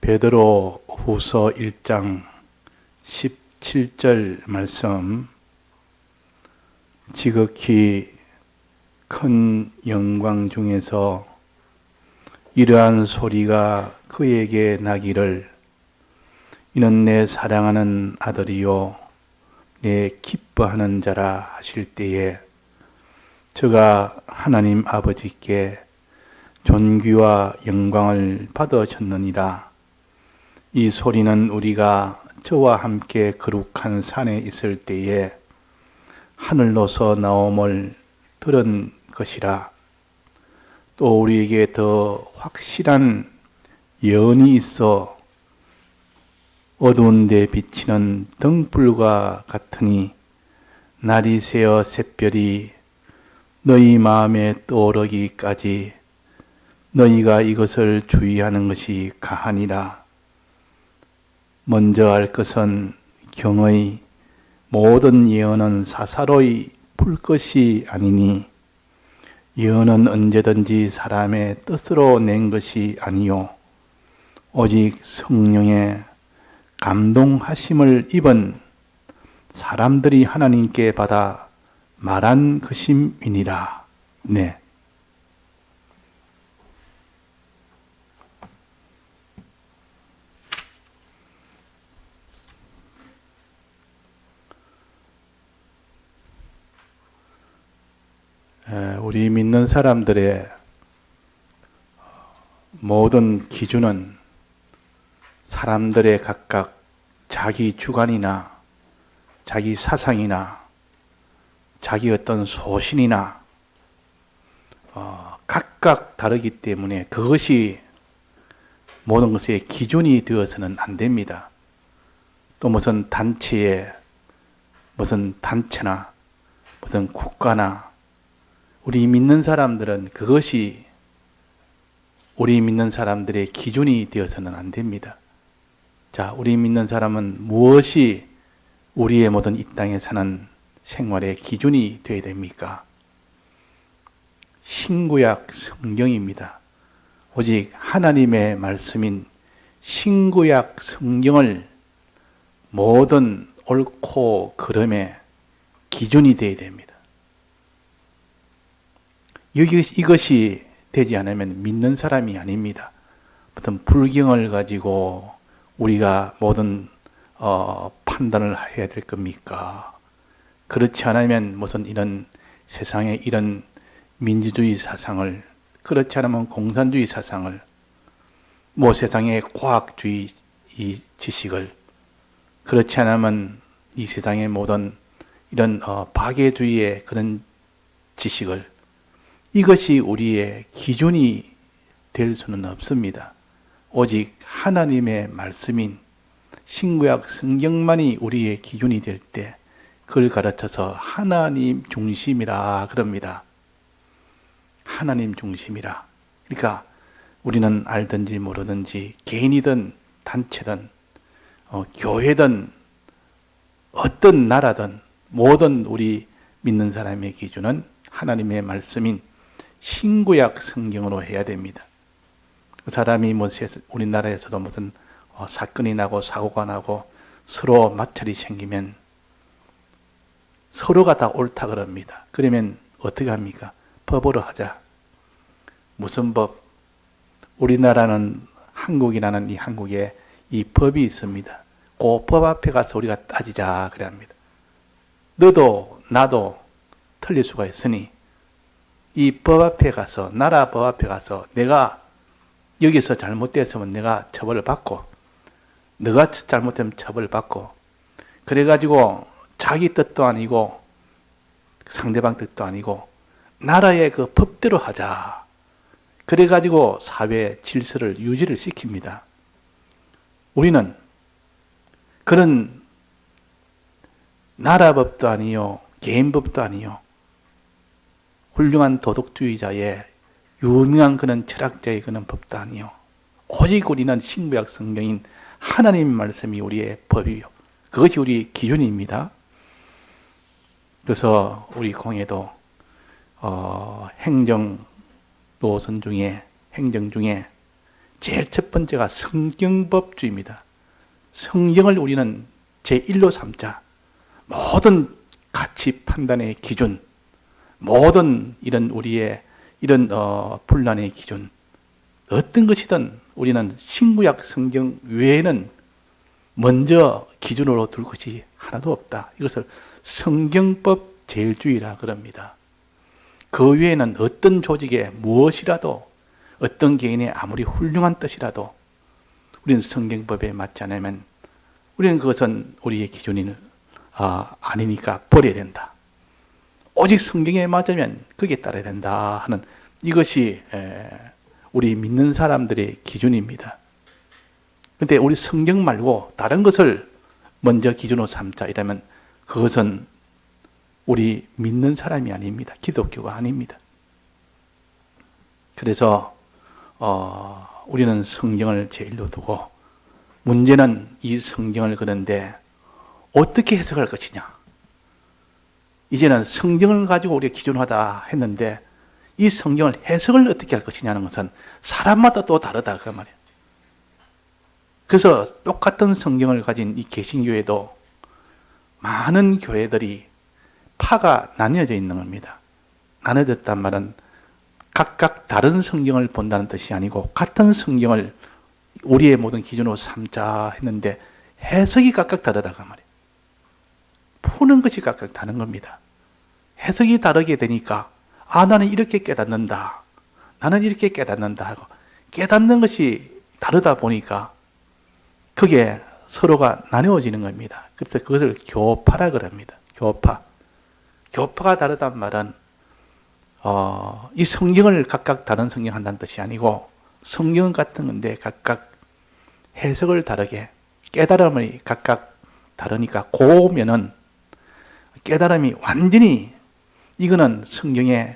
베드로 후서 1장 17절 말씀, 지극히 큰 영광 중에서 이러한 소리가 그에게 나기를, 이는 내 사랑하는 아들이요 내 기뻐하는 자라 하실 때에 저가 하나님 아버지께 존귀와 영광을 받으셨느니라. 이 소리는 우리가 저와 함께 거룩한 산에 있을 때에 하늘로서 나옴을 들은 것이라. 또 우리에게 더 확실한 예언이 있어 어두운 데 비치는 등불과 같으니, 날이 새어 샛별이 너희 마음에 떠오르기까지 너희가 이것을 주의하는 것이 가하니라. 먼저 알 것은 경의 모든 예언은 사사로이 풀 것이 아니니, 예언은 언제든지 사람의 뜻으로 낸 것이 아니요 오직 성령의 감동하심을 입은 사람들이 하나님께 받아 말한 것임이니라. 네. 우리 믿는 사람들의 모든 기준은 사람들의 각각 자기 주관이나 자기 사상이나 자기 어떤 소신이나 각각 다르기 때문에 그것이 모든 것의 기준이 되어서는 안 됩니다. 또 무슨 단체나 무슨 국가나 우리 믿는 사람들은 그것이 우리 믿는 사람들의 기준이 되어서는 안 됩니다. 자, 우리 믿는 사람은 무엇이 우리의 모든 이 땅에 사는 생활의 기준이 되어야 됩니까? 신구약 성경입니다. 오직 하나님의 말씀인 신구약 성경을 모든 옳고 그름의 기준이 되어야 됩니다. 이것이 되지 않으면 믿는 사람이 아닙니다. 어떤 불경을 가지고 우리가 모든 판단을 해야 될 겁니까? 그렇지 않으면 무슨 이런 세상에 이런 민주주의 사상을, 그렇지 않으면 공산주의 사상을, 세상의 과학주의 이 지식을, 그렇지 않으면 이 세상의 모든 이런 박애주의의 그런 지식을, 이것이 우리의 기준이 될 수는 없습니다. 오직 하나님의 말씀인 신구약 성경만이 우리의 기준이 될 때 그걸 가르쳐서 하나님 중심이라 그럽니다. 하나님 중심이라. 그러니까 우리는 알든지 모르든지 개인이든 단체든 교회든 어떤 나라든 모든 우리 믿는 사람의 기준은 하나님의 말씀인 신구약 성경으로 해야 됩니다. 그 사람이 우리나라에서도 무슨 사건이 나고 사고가 나고 서로 마찰이 생기면 서로가 다 옳다 그럽니다. 그러면 어떻게 합니까? 법으로 하자. 무슨 법? 우리나라는 한국이라는 이 한국에 이 법이 있습니다. 그 법 앞에 가서 우리가 따지자 그래 합니다. 너도 나도 틀릴 수가 있으니 이 법 앞에 가서, 나라 법 앞에 가서 내가 여기서 잘못됐으면 내가 처벌을 받고, 너가 잘못되면 처벌을 받고, 그래가지고 자기 뜻도 아니고 상대방 뜻도 아니고 나라의 그 법대로 하자. 그래가지고 사회 질서를 유지를 시킵니다. 우리는 그런 나라 법도 아니요, 개인 법도 아니요, 훌륭한 도덕주의자의 유명한 그런 철학자의 그런 법도 아니요, 오직 우리는 신구약 성경인 하나님 말씀이 우리의 법이요, 그것이 우리의 기준입니다. 그래서 우리 공회도 행정 노선 중에 행정 중에 제일 첫 번째가 성경법주의입니다. 성경을 우리는 제1로 삼자. 모든 가치 판단의 기준, 모든 이런 우리의 이런 분란의 기준, 어떤 것이든 우리는 신구약 성경 외에는 먼저 기준으로 둘 것이 하나도 없다. 이것을 성경법 제일주의라 그럽니다. 그 외에는 어떤 조직의 무엇이라도, 어떤 개인의 아무리 훌륭한 뜻이라도 우리는 성경법에 맞지 않으면 우리는 그것은 우리의 기준이 아니니까 버려야 된다. 오직 성경에 맞으면 거기에 따라야 된다 하는 이것이 우리 믿는 사람들의 기준입니다. 그런데 우리 성경 말고 다른 것을 먼저 기준으로 삼자 이러면 그것은 우리 믿는 사람이 아닙니다. 기독교가 아닙니다. 그래서 우리는 성경을 제일로 두고 문제는 이 성경을 그런데 어떻게 해석할 것이냐. 이제는 성경을 가지고 우리가 기준하다 했는데 이 성경을 해석을 어떻게 할 것이냐는 것은 사람마다 또 다르다 그 말이에요. 그래서 똑같은 성경을 가진 이 개신교에도 많은 교회들이 파가 나뉘어져 있는 겁니다. 나눠졌단 말은 각각 다른 성경을 본다는 뜻이 아니고 같은 성경을 우리의 모든 기준으로 삼자 했는데 해석이 각각 다르다고 말이에요. 푸는 것이 각각 다른 겁니다. 해석이 다르게 되니까 나는 이렇게 깨닫는다. 나는 이렇게 깨닫는다 하고 깨닫는 것이 다르다 보니까 그게 서로가 나누어지는 겁니다. 그래서 그것을 교파라 그럽니다. 교파가 다르단 말은 이 성경을 각각 다른 성경 한다는 뜻이 아니고 성경은 같은 건데 각각 해석을 다르게 깨달음이 각각 다르니까 고면은 깨달음이 완전히 이거는 성경에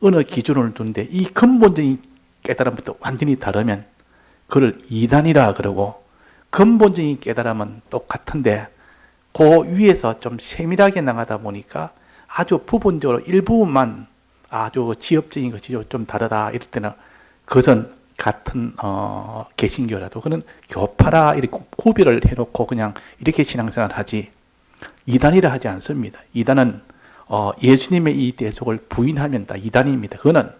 어느 기준을 두는데 이 근본적인 깨달음부터 완전히 다르면 그걸 이단이라 그러고 근본적인 깨달음은 똑같은데 그 위에서 좀 세밀하게 나가다 보니까 아주 부분적으로 일부분만 아주 지엽적인 것이 좀 다르다 이럴 때는 그것은 같은 개신교라도 그는 교파라 이렇게 구별을 해놓고 그냥 이렇게 신앙생활을 하지 이단이라 하지 않습니다. 이단은 예수님의 이 대속을 부인하면 다 이단입니다. 그거는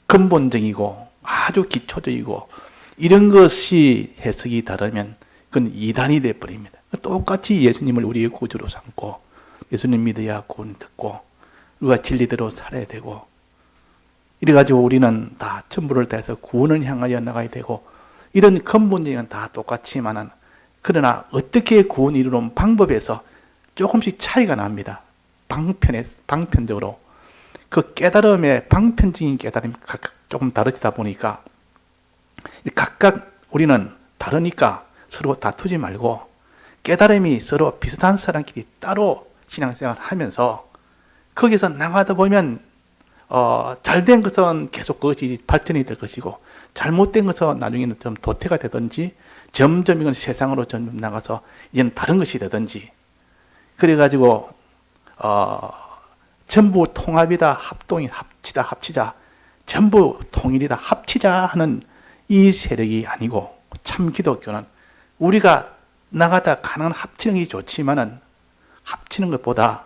근본적이고 아주 기초적이고 이런 것이 해석이 다르면 그건 이단이 되어버립니다. 똑같이 예수님을 우리의 구주로 삼고 예수님 믿어야 구원 듣고 우리가 진리대로 살아야 되고 이래가지고 우리는 다 천부를 다해서 구원을 향하여 나가야 되고 이런 근본적인 다 똑같지만은 그러나 어떻게 구원 이루는 방법에서 조금씩 차이가 납니다. 방편적으로 그 깨달음의 방편적인 깨달음이 각각 조금 다르다 보니까 각각 우리는 다르니까 서로 다투지 말고 깨달음이 서로 비슷한 사람끼리 따로 신앙생활을 하면서 거기서 나가다 보면 잘된 것은 계속 그것이 발전이 될 것이고 잘못된 것은 나중에는 좀 도태가 되든지 점점 이건 세상으로 좀 나가서 이제는 다른 것이 되든지 그래가지고 전부 통합이다 합동이 합치자 전부 통일이다 합치자 하는 이 세력이 아니고 참 기독교는 우리가 나가다 가능한 합치는 게 좋지만은 합치는 것보다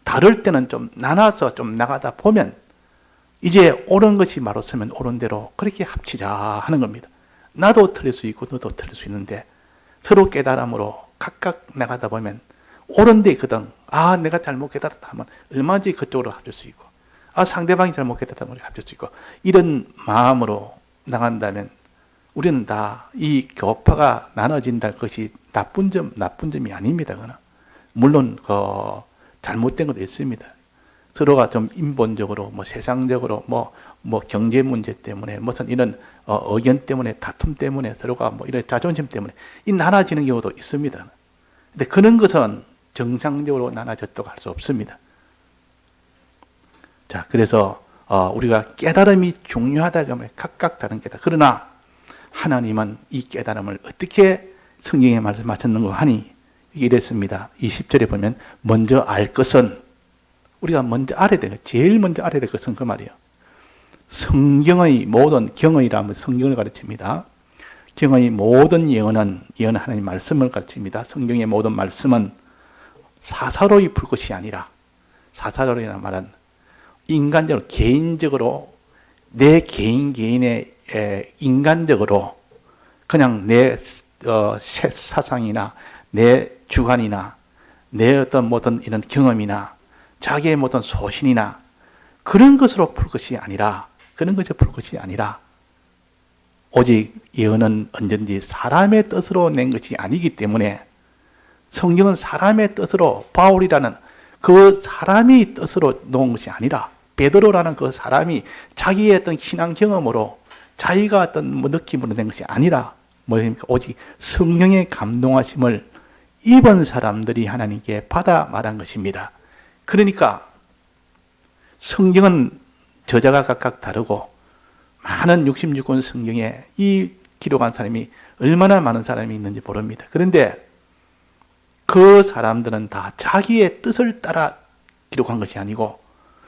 다를 때는 좀 나눠서 좀 나가다 보면 이제 옳은 것이 바로 서면 옳은 대로 그렇게 합치자 하는 겁니다. 나도 틀릴 수 있고 너도 틀릴 수 있는데 서로 깨달음으로 각각 나가다 보면 옳은 데 있거든. 내가 잘못 깨달았다 하면 얼마든지 그쪽으로 합칠 수 있고 상대방이 잘못 깨달았다 하면 합칠 수 있고 이런 마음으로 나간다면 우리는 다 이 교파가 나눠진다 것이 나쁜 점이 아닙니다. 그는. 물론 잘못된 것도 있습니다. 서로가 좀 인본적으로 세상적으로 경제 문제 때문에 무슨 이런 의견 때문에 다툼 때문에 서로가 이런 자존심 때문에 이 나눠지는 경우도 있습니다. 근데 그런 것은 정상적으로 나눠졌다고 할 수 없습니다. 자, 그래서 우리가 깨달음이 중요하다고 하면 각각 다른 깨달음. 그러나 하나님은 이 깨달음을 어떻게 성경에 말씀하셨는가 하니 이랬습니다. 20절에 보면 먼저 알 것은 우리가 먼저 알아야 되는 제일 먼저 알아야 될 것은 그 말이에요. 성경의 모든 경의라면 성경을 가르칩니다. 성경의 모든 예언은 하나님 말씀을 가르칩니다. 성경의 모든 말씀은 사사로이 풀 것이 아니라, 사사로이라는 말은 인간적으로, 개인적으로, 내 개인의 인간적으로 그냥 내 사상이나 내 주관이나 내 어떤 모든 이런 경험이나 자기의 모든 소신이나 그런 것으로 풀 것이 아니라, 오직 예언은 언제든지 사람의 뜻으로 낸 것이 아니기 때문에, 성경은 사람의 뜻으로, 바울이라는 그 사람이 뜻으로 놓은 것이 아니라, 베드로라는 그 사람이 자기의 어떤 신앙 경험으로, 자기가 어떤 느낌으로 낸 것이 아니라, 뭐입니까? 오직 성령의 감동하심을 입은 사람들이 하나님께 받아 말한 것입니다. 그러니까 성경은 저자가 각각 다르고, 많은 66권 성경에 이 기록한 사람이 얼마나 많은 사람이 있는지 모릅니다. 그런데 그 사람들은 다 자기의 뜻을 따라 기록한 것이 아니고,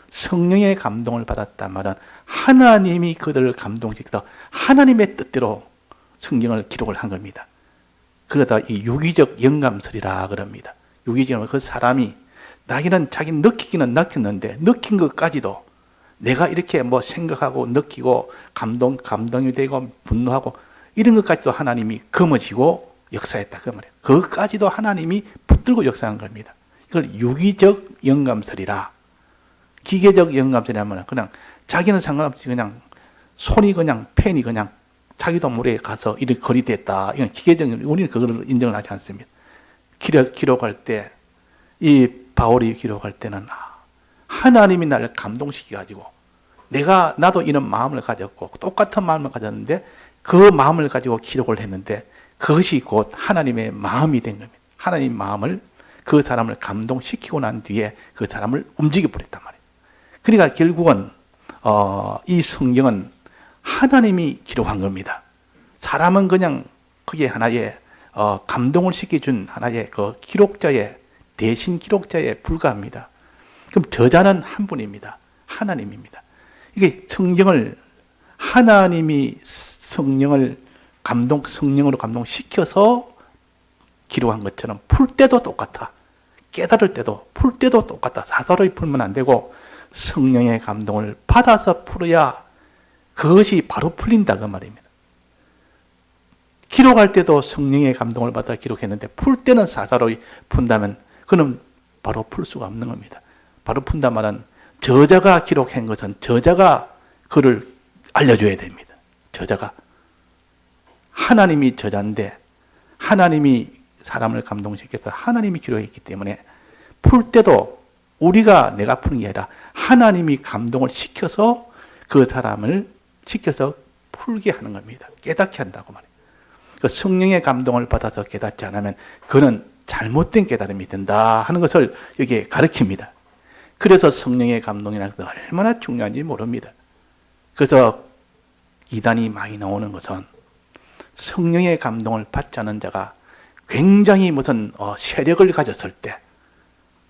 성령의 감동을 받았단 말은 하나님이 그들을 감동시켜서 하나님의 뜻대로 성경을 기록을 한 겁니다. 그러다 이 유기적 영감설이라 그럽니다. 유기적은 그 사람이 자기는 자기 느끼기는 느꼈는데, 느낀 것까지도 내가 이렇게 뭐 생각하고 느끼고 감동이 되고 분노하고 이런 것까지도 하나님이 거머쥐고 역사했다 그 말이에요. 그것까지도 하나님이 붙들고 역사한 겁니다. 이걸 유기적 영감설이라. 기계적 영감설이라면 그냥 자기는 상관없이 그냥 손이 그냥 펜이 그냥 자기도 모르게 가서 이렇게 거리됐다. 이건 기계적인, 우리는 그걸 인정을 하지 않습니다. 기록할 때, 이 바울이 기록할 때는 하나님이 나를 감동시켜가지고 나도 이런 마음을 가졌고 똑같은 마음을 가졌는데 그 마음을 가지고 기록을 했는데 그것이 곧 하나님의 마음이 된 겁니다. 하나님 마음을, 그 사람을 감동시키고 난 뒤에 그 사람을 움직여 버렸단 말이에요. 그러니까 결국은 이 성경은 하나님이 기록한 겁니다. 사람은 그냥 그게 하나의 감동을 시켜준 하나의 그 기록자의, 대신 기록자에 불과합니다. 그럼 저자는 한 분입니다. 하나님입니다. 이게 하나님이 성령으로 감동시켜서 기록한 것처럼 풀 때도 똑같아. 깨달을 때도, 풀 때도 똑같아. 사사로이 풀면 안 되고 성령의 감동을 받아서 풀어야 그것이 바로 풀린다 그 말입니다. 기록할 때도 성령의 감동을 받아 기록했는데 풀 때는 사사로이 푼다면 그는 바로 풀 수가 없는 겁니다. 바로 푼다 말은 저자가 기록한 것은 저자가 그를 알려줘야 됩니다. 저자가. 하나님이 저자인데 하나님이 사람을 감동시켜서 하나님이 기록했기 때문에 풀 때도 내가 푸는 게 아니라 하나님이 감동을 시켜서 그 사람을 시켜서 풀게 하는 겁니다. 깨닫게 한다고 말해요. 그 성령의 감동을 받아서 깨닫지 않으면 그는 잘못된 깨달음이 된다 하는 것을 여기에 가르칩니다. 그래서 성령의 감동이라는 것은 얼마나 중요한지 모릅니다. 그래서 이단이 많이 나오는 것은 성령의 감동을 받지 않은 자가 굉장히 무슨 세력을 가졌을 때,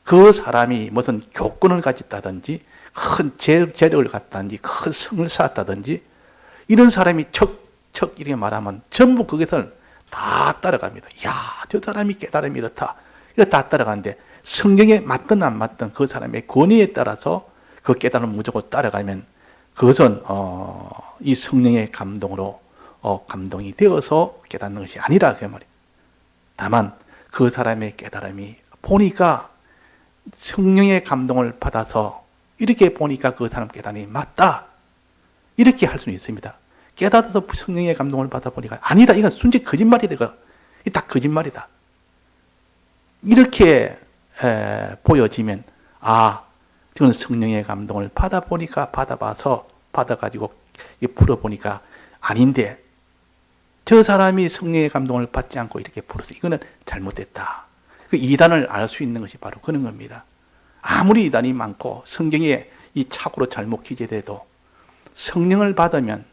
그 사람이 무슨 교권을 가졌다든지 큰 재력을 갖다든지 큰 성을 쌓았다든지 이런 사람이 척척 이렇게 말하면 전부 그것을 다 따라갑니다. 야, 저 사람이 깨달음이 이렇다. 이거 다 따라가는데 성경에 맞든 안 맞든 그 사람의 권위에 따라서 그 깨달음을 무조건 따라가면 그것은 이 성령의 감동으로 감동이 되어서 깨닫는 것이 아니라 그 말이에요. 다만 그 사람의 깨달음이 보니까 성령의 감동을 받아서 이렇게 보니까 그 사람 깨달음이 맞다. 이렇게 할 수는 있습니다. 깨닫아서 성령의 감동을 받아보니까 아니다. 이건 순전히 거짓말이다. 이거 다 거짓말이다. 이렇게 보여지면 저는 성령의 감동을 받아보니까 받아가지고 풀어보니까 아닌데 저 사람이 성령의 감동을 받지 않고 이렇게 풀어서 이거는 잘못됐다. 그 이단을 알 수 있는 것이 바로 그런 겁니다. 아무리 이단이 많고 성경에 이 착오로 잘못 기재돼도 성령을 받으면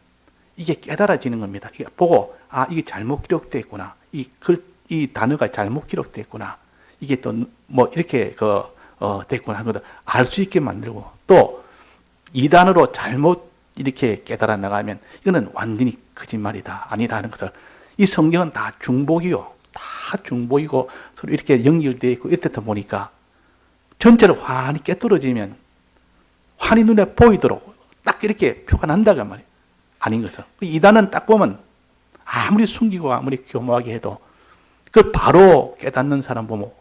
이게 깨달아지는 겁니다. 이게 보고 이게 잘못 기록되어 있구나. 이 단어가 잘못 기록되어 있구나. 이게 또 뭐 이렇게 됐구나 하는 것을 알 수 있게 만들고 또 이단으로 잘못 이렇게 깨달아 나가면 이거는 완전히 거짓말이다. 아니다 하는 것을 이 성경은 다 중복이요. 다 중복이고 서로 이렇게 연결되어 있고 이렇다 보니까 전체로 환히 깨뚫어지면 환히 눈에 보이도록 딱 이렇게 표가 난다고 말이에요. 아닌 것은. 이단은 딱 보면 아무리 숨기고 아무리 교묘하게 해도 그걸 바로 깨닫는 사람 보면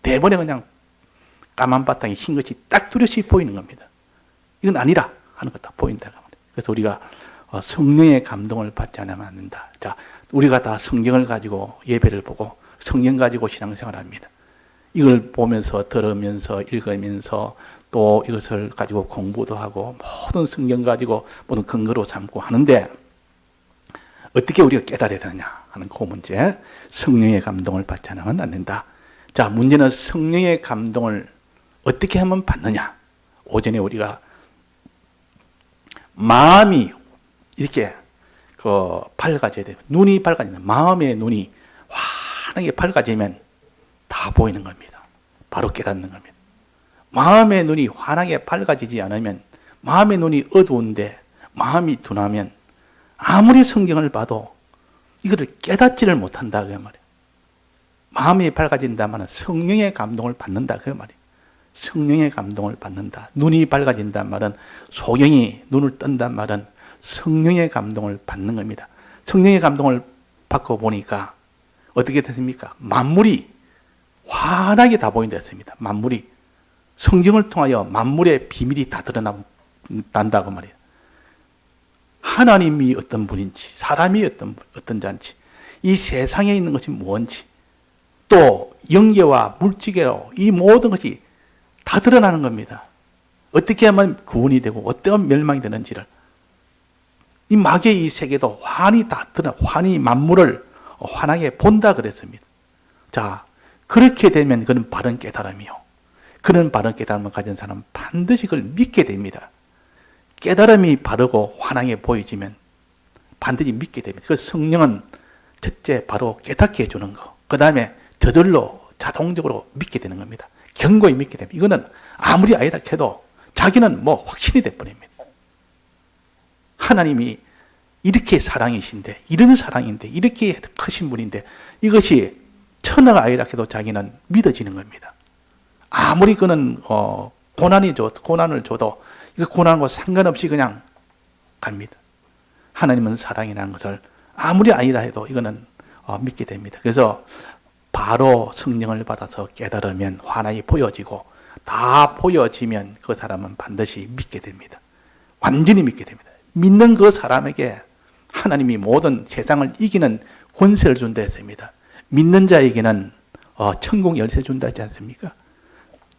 대번에 그냥 까만 바탕에 흰 것이 딱 뚜렷이 보이는 겁니다. 이건 아니라 하는 거 딱 보인다고 말이에요. 그래서 우리가 성령의 감동을 받지 않으면 안 된다. 자, 우리가 다 성경을 가지고 예배를 보고 성경 가지고 신앙생활을 합니다. 이걸 보면서 들으면서 읽으면서 또 이것을 가지고 공부도 하고 모든 성경 가지고 모든 근거로 삼고 하는데 어떻게 우리가 깨달아야 되느냐 하는 그 문제. 성령의 감동을 받지 않으면 안 된다. 자, 문제는 성령의 감동을 어떻게 하면 받느냐. 오전에 우리가 마음이 이렇게 밝아져야 돼요. 눈이 밝아지면 마음의 눈이 환하게 밝아지면 다 보이는 겁니다. 바로 깨닫는 겁니다. 마음의 눈이 환하게 밝아지지 않으면 마음의 눈이 어두운데 마음이 둔하면 아무리 성경을 봐도 이것을 깨닫지를 못한다 그 말이에요. 마음이 밝아진다면 성령의 감동을 받는다 그 말이에요. 성령의 감동을 받는다. 눈이 밝아진단 말은 소경이 눈을 뜬단 말은 성령의 감동을 받는 겁니다. 성령의 감동을 받고 보니까 어떻게 됐습니까? 만물이 환하게 다 보인다 했습니다. 만물이. 성경을 통하여 만물의 비밀이 다 드러난다고 말이에요. 하나님이 어떤 분인지, 사람이 어떤 자인지, 이 세상에 있는 것이 뭔지, 또 영계와 물질계로 이 모든 것이 다 드러나는 겁니다. 어떻게 하면 구원이 되고 어떤 멸망이 되는지를. 이 마귀의 이 세계도 환히 다 드러나, 환히 만물을 환하게 본다 그랬습니다. 자, 그렇게 되면 그는 바른 깨달음이요. 그는 바른 깨달음을 가진 사람은 반드시 그걸 믿게 됩니다. 깨달음이 바르고 환하게 보여지면 반드시 믿게 됩니다. 그 성령은 첫째 바로 깨닫게 해주는 거. 그 다음에 저절로 자동적으로 믿게 되는 겁니다. 견고히 믿게 됩니다. 이거는 아무리 아이라 해도 자기는 뭐 확신이 돼버립니다. 하나님이 이렇게 사랑이신데, 이런 사랑인데, 이렇게 크신 분인데, 이것이 천하가 아니라 해도 자기는 믿어지는 겁니다. 아무리 그는 고난을 줘도 이 고난과 상관없이 그냥 갑니다. 하나님은 사랑이라는 것을 아무리 아니라 해도 이거는 믿게 됩니다. 그래서 바로 성령을 받아서 깨달으면 환하게 보여지고 다 보여지면 그 사람은 반드시 믿게 됩니다. 완전히 믿게 됩니다. 믿는 그 사람에게 하나님이 모든 세상을 이기는 권세를 준다 했습니다. 믿는 자에게는 천국 열쇠 준다 했지 않습니까?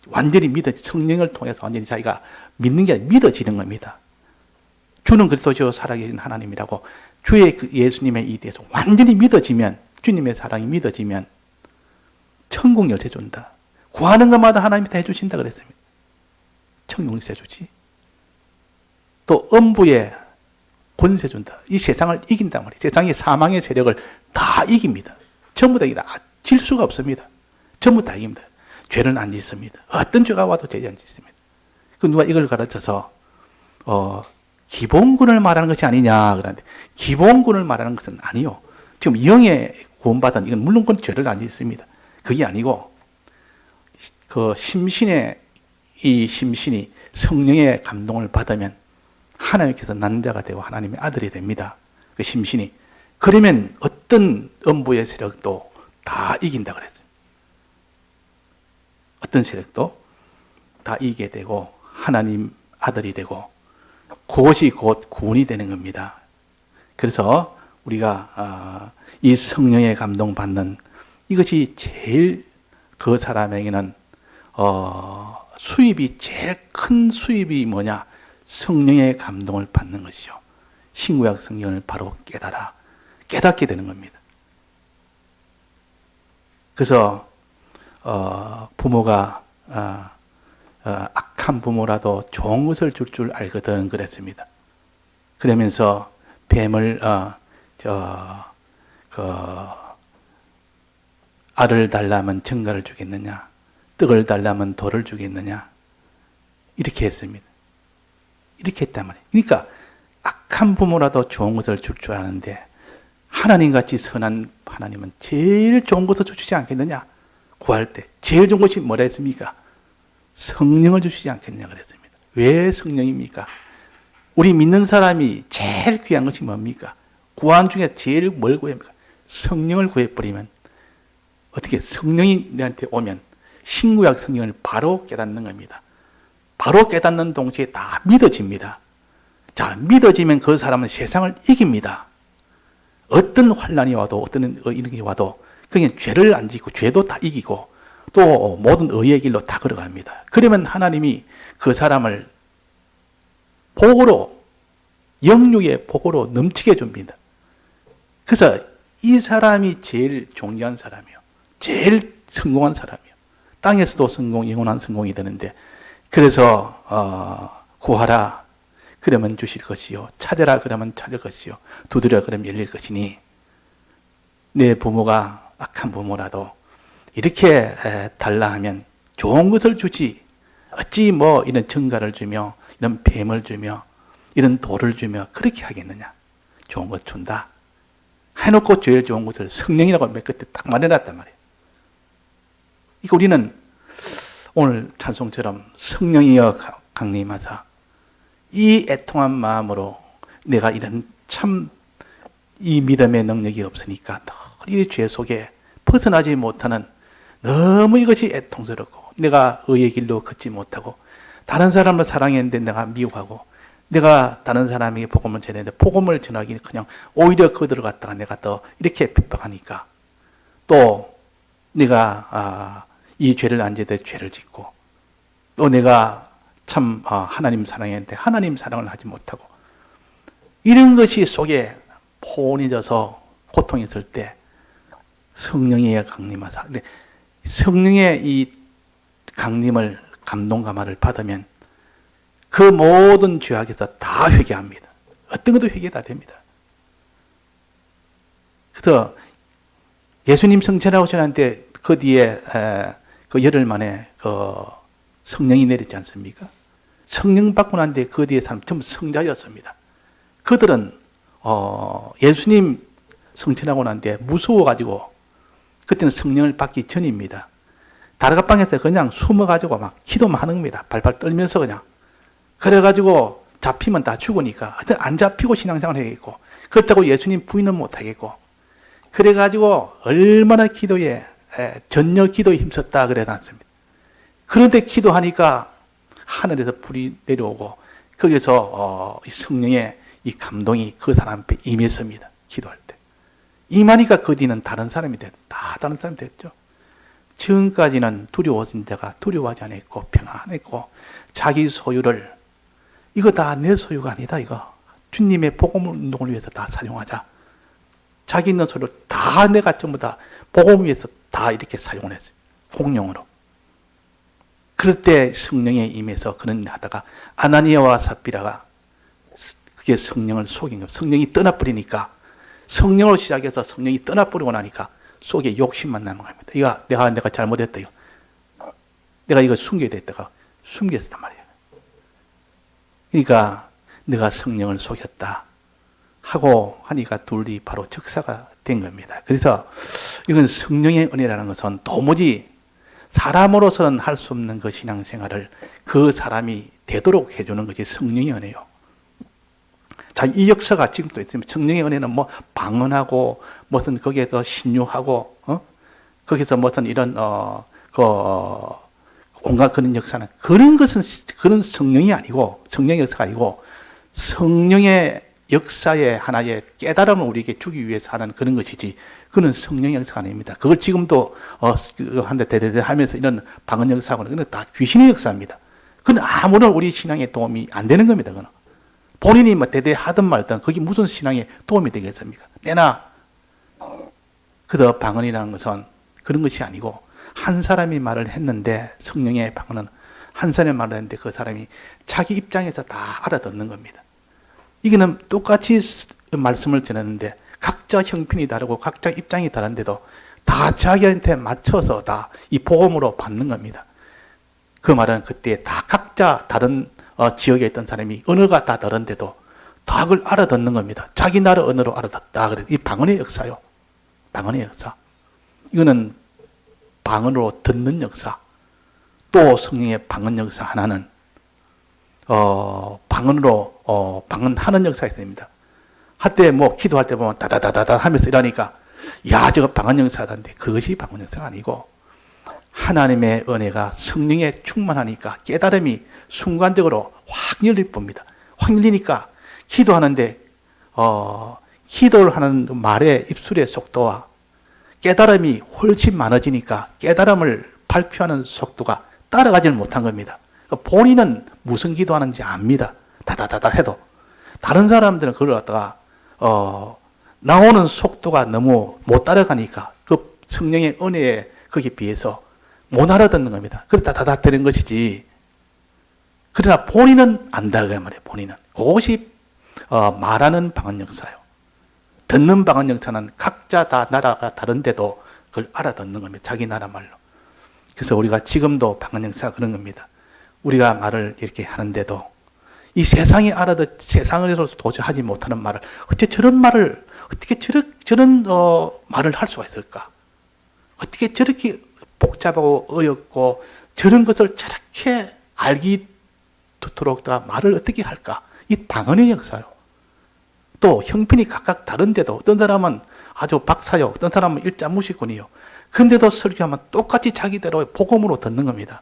완전히 성령을 통해서 완전히 자기가 믿는 게 아니라 믿어지는 겁니다. 주는 그리스도시요 살아계신 하나님이라고 주의 예수님의 이 대해서 완전히 믿어지면, 주님의 사랑이 믿어지면 천국 열쇠 준다. 구하는 것마다 하나님이 다 해주신다 그랬습니다. 천국 열쇠 주지. 또 음부에 권세 준다. 이 세상을 이긴단 말이에요. 세상의 사망의 세력을 다 이깁니다. 전부 다 이깁니다. 질 수가 없습니다. 전부 다 이깁니다. 죄는 안 짓습니다. 어떤 죄가 와도 죄 안 짓습니다. 그 누가 이걸 가르쳐서 기본군을 말하는 것이 아니냐 그러는데, 기본군을 말하는 것은 아니요. 지금 영에 구원받은 이건 물론 그건 죄를 안 짓습니다. 그게 아니고 그 이 심신이 성령의 감동을 받으면 하나님께서 난 자가 되고 하나님의 아들이 됩니다. 그 심신이. 그러면 어떤 음부의 세력도 다 이긴다 그랬어요. 어떤 세력도 다 이기게 되고 하나님 아들이 되고 그것이 곧 구원이 되는 겁니다. 그래서 우리가 이 성령의 감동 받는 이것이 제일 그 사람에게는 수입이 제일 큰 수입이 뭐냐? 성령의 감동을 받는 것이죠. 신구약 성경을 바로 깨닫게 되는 겁니다. 그래서 부모가 악한 부모라도 좋은 것을 줄 알거든 그랬습니다. 그러면서 뱀을 알을 달라면 정갈을 주겠느냐, 떡을 달라면 돌을 주겠느냐, 이렇게 했습니다. 이렇게 했단 말이에요. 그러니까 악한 부모라도 좋은 것을 줄 아는데 하나님같이 선한 하나님은 제일 좋은 것을 주시지 않겠느냐? 구할 때 제일 좋은 것이 뭐라 했습니까? 성령을 주시지 않겠냐 그랬습니다. 왜 성령입니까? 우리 믿는 사람이 제일 귀한 것이 뭡니까? 구한 중에 제일 뭘 구합니까? 성령을 구해버리면 어떻게 성령이 내한테 오면 신구약 성령을 바로 깨닫는 겁니다. 바로 깨닫는 동시에 다 믿어집니다. 자, 믿어지면 그 사람은 세상을 이깁니다. 어떤 환난이 와도 어떤 이런 게 와도 그냥 죄를 안 짓고 죄도 다 이기고 또 모든 의의 길로 다 걸어갑니다. 그러면 하나님이 그 사람을 복으로 영육의 복으로 넘치게 해줍니다. 그래서 이 사람이 제일 존귀한 사람이요. 제일 성공한 사람이요. 땅에서도 성공, 영원한 성공이 되는데 그래서 구하라 그러면 주실 것이요. 찾으라 그러면 찾을 것이요. 두드려 그러면 열릴 것이니 내 부모가 악한 부모라도 이렇게 달라 하면 좋은 것을 주지 어찌 뭐 이런 증가를 주며 이런 뱀을 주며 이런 돌을 주며 그렇게 하겠느냐. 좋은 것 준다. 해놓고 제일 좋은 것을 성령이라고 맨 끝에 딱 말해놨단 말이에요. 그러니까 우리는 오늘 찬송처럼 성령이여 강림하사 이 애통한 마음으로 내가 이런 참 이 믿음의 능력이 없으니까 늘 이 죄 속에 벗어나지 못하는 너무 이것이 애통스럽고 내가 의의 길로 걷지 못하고 다른 사람을 사랑했는데 내가 미워하고 내가 다른 사람에게 복음을 전했는데 복음을 전하기 그냥 오히려 그들을 갖다가 내가 더 이렇게 핍박하니까 또 내가 이 죄를 안 지되 죄를 짓고 또 내가 참 하나님 사랑했는데 하나님 사랑을 하지 못하고 이런 것이 속에 포원해져서 고통했을 때 성령의 강림하사 성령의 이 강림을 감동 감화를 받으면 그 모든 죄악에서 다 회개합니다. 어떤 것도 회개 다 됩니다. 그래서 예수님 성천하오셨는데 그 뒤에 그 열흘 만에 그 성령이 내렸지 않습니까? 성령 받고 난 뒤에 그 뒤에 사람 전부 성자였습니다. 그들은 예수님 성천하고 난 뒤에 무서워가지고 그때는 성령을 받기 전입니다. 다락방에서 그냥 숨어가지고 막 기도만 하는 겁니다. 발발 떨면서 그냥. 그래가지고 잡히면 다 죽으니까 하여튼 안 잡히고 신앙생활 해야겠고 그렇다고 예수님 부인은 못하겠고 그래가지고 얼마나 기도에 전혀 기도에 힘썼다 그래놨습니다. 그런데 기도하니까 하늘에서 불이 내려오고 거기서 성령의 이 감동이 그 사람 앞에 임했습니다. 기도할 때. 임하니까 그 뒤는 다른 사람이 됐다. 다 다른 사람이 됐죠. 지금까지는 두려워진 자가 두려워하지 않았고 평안했고 자기 소유를 이거 다 내 소유가 아니다 이거. 주님의 복음 운동을 위해서 다 사용하자. 자기 있는 소유를 다 내가 전부 다 복음 위해서 다 이렇게 사용을 했어요. 공용으로. 그럴 때 성령에 임해서 그런 일 하다가 아나니아와 삽비라가 그게 성령을 속인 거예요. 성령이 떠나버리니까 성령으로 시작해서 성령이 떠나버리고 나니까 속에 욕심만 남은 겁니다. 이거 내가 잘못했다 이거. 내가 이거 숨겨야 됐다가 숨겼단 말이에요. 그러니까 내가 성령을 속였다 하고 하니까 둘이 바로 적사가 된 겁니다. 그래서 이건 성령의 은혜라는 것은 도무지 사람으로서는 할 수 없는 그 신앙생활을 그 사람이 되도록 해주는 것이 성령의 은혜요. 자, 이 역사가 지금도 있습니다. 성령의 은혜는 뭐 방언하고 무슨 거기에서 신유하고 거기서 무슨 이런 온갖 그런 역사는 그런 것은 그런 성령이 아니고 성령의 역사가 아니고 성령의 역사의 하나의 깨달음을 우리에게 주기 위해서 하는 그런 것이지 그건 성령의 역사가 아닙니다. 그걸 지금도 한데 대대대 하면서 이런 방언 역사하고는 그건 다 귀신의 역사입니다. 그건 아무런 우리 신앙에 도움이 안 되는 겁니다. 그건 본인이 뭐 대대 하든 말든 그게 무슨 신앙에 도움이 되겠습니까? 내나 그저 방언이라는 것은 그런 것이 아니고 한 사람이 말을 했는데 성령의 방언은 한 사람이 말을 했는데 그 사람이 자기 입장에서 다 알아듣는 겁니다. 이게는 똑같이 말씀을 전했는데 각자 형편이 다르고 각자 입장이 다른데도 다 자기한테 맞춰서 다 이 복음으로 받는 겁니다. 그 말은 그때 다 각자 다른 지역에 있던 사람이 언어가 다 다른데도 다 그걸 알아듣는 겁니다. 자기 나라 언어로 알아듣다. 그래. 이 방언의 역사요. 방언의 역사. 이거는 방언으로 듣는 역사. 또 성령의 방언 역사 하나는 방언으로 방언하는 역사가 있습니다. 한때 뭐 기도할 때 보면 다다다다다 하면서 이러니까 야 저거 방언 역사던데 그것이 방언 역사가 아니고 하나님의 은혜가 성령에 충만하니까 깨달음이 순간적으로 확 열릴 겁니다. 확 열리니까 기도하는데 기도를 하는 말의 입술의 속도와 깨달음이 훨씬 많아지니까 깨달음을 발표하는 속도가 따라가질 못한 겁니다. 본인은 무슨 기도하는지 압니다. 다다다다 해도 다른 사람들은 그걸 갖다가 나오는 속도가 너무 못 따라가니까 그 성령의 은혜에 거기에 비해서 못 알아듣는 겁니다. 그래서 다다다 되는 것이지. 그러나 본인은 안다 그 말이에요. 본인은 그것이 말하는 방언 역사요. 듣는 방언 역사는 각자 다 나라가 다른데도 그걸 알아듣는 겁니다. 자기 나라 말로. 그래서 우리가 지금도 방언 역사가 그런 겁니다. 우리가 말을 이렇게 하는데도 이 세상이 세상에서 도저히 하지 못하는 말을 어떻게 저런 말을 어떻게 저런 말을 할 수가 있을까? 어떻게 저렇게 복잡하고 어렵고 저런 것을 저렇게 알기도록 말을 어떻게 할까? 이 방언의 역사요. 또 형편이 각각 다른데도 어떤 사람은 아주 박사요, 어떤 사람은 일자무식군이요. 근데도 설교하면 똑같이 자기대로 복음으로 듣는 겁니다.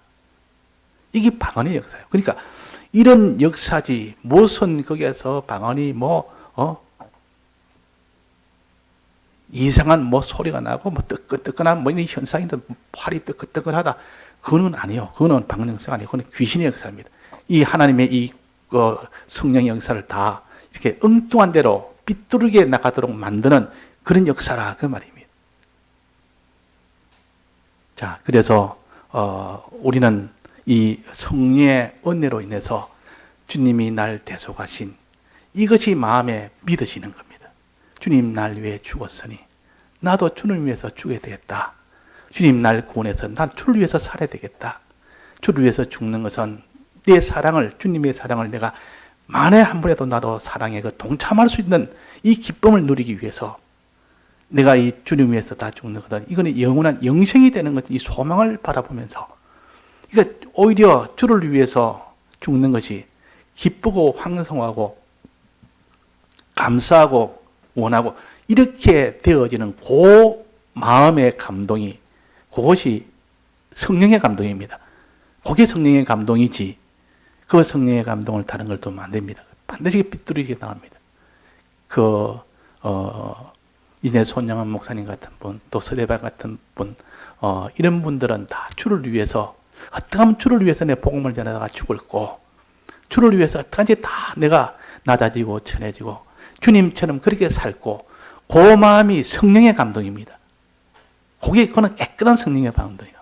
이게 방언의 역사예요. 그러니까 이런 역사지 무슨 거기에서 방언이 이상한 소리가 나고 뜨끈뜨끈한 이런 현상인데 팔이 뜨끈뜨끈하다. 그거는 아니에요. 그거는 방언 역사가 아니에요. 그거는 귀신의 역사입니다. 이 하나님의 이 성령의 역사를 다 이렇게 엉뚱한 대로 삐뚤게 나가도록 만드는 그런 역사라 그 말입니다. 자, 그래서 우리는 이 성령의 은혜로 인해서 주님이 날 대속하신 이것이 마음에 믿으시는 겁니다. 주님 날 위해 죽었으니 나도 주를 위해서 죽어야 되겠다. 주님 날 구원해서 난 주를 위해서 살아야 되겠다. 주를 위해서 죽는 것은 내 사랑을, 주님의 사랑을 내가 만에 한 번이라도 나도 사랑에 동참할 수 있는 이 기쁨을 누리기 위해서 내가 이 주님 위해서 다 죽는 거다. 이거는 영원한 영생이 되는 것, 이 소망을 바라보면서 그러니까 오히려 주를 위해서 죽는 것이 기쁘고 황송하고 감사하고 원하고 이렇게 되어지는 그 마음의 감동이 그것이 성령의 감동입니다. 그게 성령의 감동이지 그 성령의 감동을 다른 걸 두면 안 됩니다. 반드시 삐뚤어지게 나갑니다. 이제 손영한 목사님 같은 분, 또 서대발 같은 분, 이런 분들은 다 주를 위해서 어떻게 하면 주를 위해서 내 복음을 전하다가 죽을고 주를 위해서 어떻게든지 다 내가 낮아지고 천해지고 주님처럼 그렇게 살고 그 마음이 성령의 감동입니다. 그거는 깨끗한 성령의 감동이에요.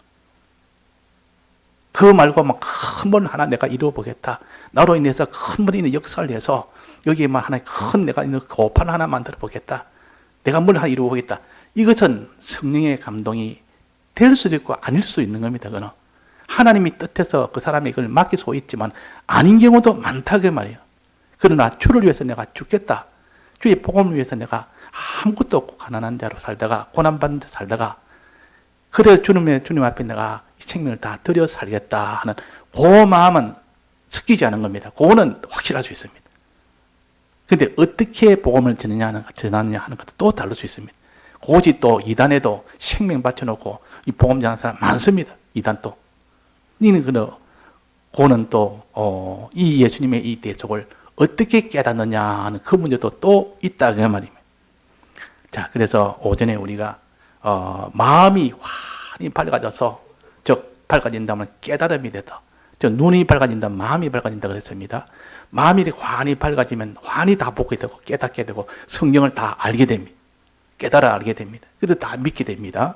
그거 말고 큰 번 하나 내가 이루어 보겠다. 나로 인해서 큰 번의 역사를 해서 여기에 하나의 큰 내가 고판 하나 만들어 보겠다. 내가 뭘 하나 이루어 보겠다. 이것은 성령의 감동이 될 수도 있고 아닐 수도 있는 겁니다. 그거는 하나님이 뜻해서 그 사람이 그걸 맡길 수 있지만 아닌 경우도 많다 그 말이에요. 그러나 주를 위해서 내가 죽겠다. 주의 복음을 위해서 내가 아무것도 없고 가난한 자로 살다가 고난받는 자 살다가 그래 주님 앞에 내가 생명을 다 드려 살겠다 하는 그 마음은 섞이지 않은 겁니다. 그거는 확실할 수 있습니다. 그런데 어떻게 복음을 전하느냐 하는 것도 또 다를 수 있습니다. 그것이 또 이단에도 생명 바쳐놓고 이 복음 전하는 사람 많습니다. 이단 또. 그거는 또 이 예수님의 이 대속을 어떻게 깨닫느냐 하는 그 문제도 또 있다 그 말입니다. 자, 그래서 오전에 우리가 마음이 환히 밝아져서 밝아진다면 깨달음이 되다. 눈이 밝아진다면 마음이 밝아진다 그랬습니다. 마음이 환히 밝아지면 환히 다 보게 되고 깨닫게 되고 성경을 다 알게 됩니다. 깨달아 알게 됩니다. 그래서 다 믿게 됩니다.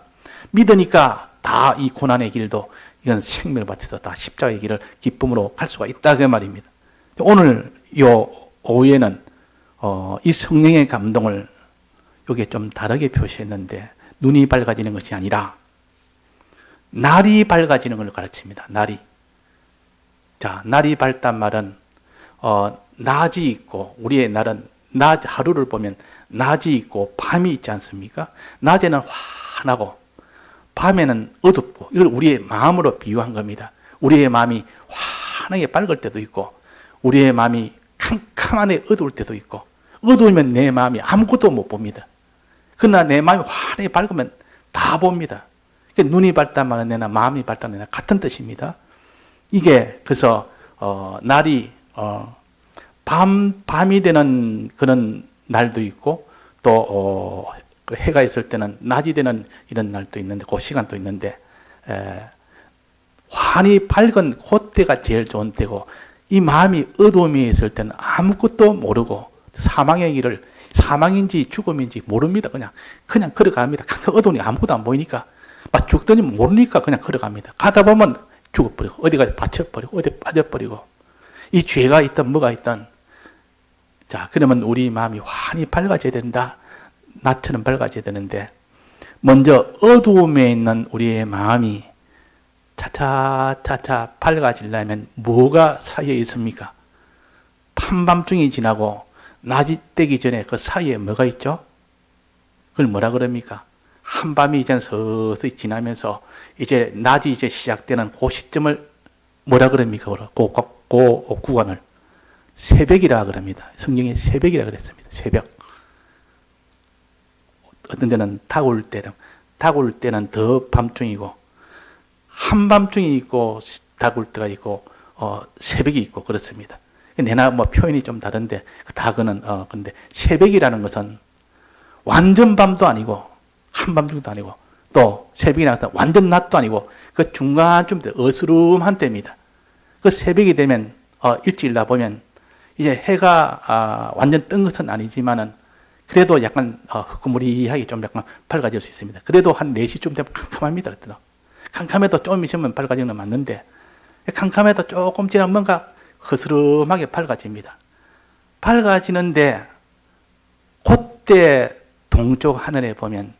믿으니까 다 이 고난의 길도 이건 생명을 바쳐서 다 십자가의 길을 기쁨으로 갈 수가 있다 그 말입니다. 오늘 요 오후에는 이 성령의 감동을 여기에 좀 다르게 표시했는데 눈이 밝아지는 것이 아니라 날이 밝아지는 걸 가르칩니다. 날이. 자, 날이 밝단 말은 낮이 있고, 우리의 날은 하루를 보면 낮이 있고 밤이 있지 않습니까? 낮에는 환하고 밤에는 어둡고, 이걸 우리의 마음으로 비유한 겁니다. 우리의 마음이 환하게 밝을 때도 있고, 우리의 마음이 캄캄하게 어두울 때도 있고, 어두우면 내 마음이 아무것도 못 봅니다. 그러나 내 마음이 환하게 밝으면 다 봅니다. 눈이 밝다는 데나 마음이 밝다는 데나 같은 뜻입니다. 이게 그래서 날이 밤이 되는 그런 날도 있고, 또 해가 있을 때는 낮이 되는 이런 날도 있는데, 그 시간도 있는데, 환히 밝은 그때가 제일 좋은 때고, 이 마음이 어두움이 있을 때는 아무것도 모르고 사망의 길을, 사망인지 죽음인지 모릅니다. 그냥 걸어갑니다. 어두우니 아무것도 안 보이니까, 막 죽더니 모르니까 그냥 걸어갑니다. 가다 보면 죽어버리고, 어디가 받쳐버리고, 어디 빠져버리고, 이 죄가 있든 뭐가 있든. 자, 그러면 우리 마음이 환히 밝아져야 된다. 낮처럼 밝아져야 되는데, 먼저 어두움에 있는 우리의 마음이 차차차차 밝아지려면 뭐가 사이에 있습니까? 한밤중이 지나고 낮이 되기 전에 그 사이에 뭐가 있죠? 그걸 뭐라 그럽니까? 한밤이 이제 서서히 지나면서 이제 낮이 이제 시작되는 그 시점을 뭐라 그럽니까? 그 구간을 새벽이라 그럽니다. 성경에 새벽이라 그랬습니다. 새벽. 어떤 데는 다구울 때는 더 밤중이고, 한밤중이 있고, 다구울 때가 있고, 새벽이 있고, 그렇습니다. 내나 뭐 표현이 좀 다른데, 다그는, 근데 새벽이라는 것은 완전 밤도 아니고, 한밤중도 아니고, 또 새벽이라는 것은 완전 낮도 아니고, 그 중간쯤 때 어스름한 때입니다. 그 새벽이 되면, 일찍 일어나 보면, 이제 해가, 완전 뜬 것은 아니지만은, 그래도 약간, 흐그무리하게 좀 약간 밝아질 수 있습니다. 그래도 한 4시쯤 되면 캄캄합니다. 그때도. 캄캄해도 좀 있으면 밝아지는 건 맞는데, 캄캄해도 조금 지나면 뭔가 흐스름하게 밝아집니다. 밝아지는데, 그때 동쪽 하늘에 보면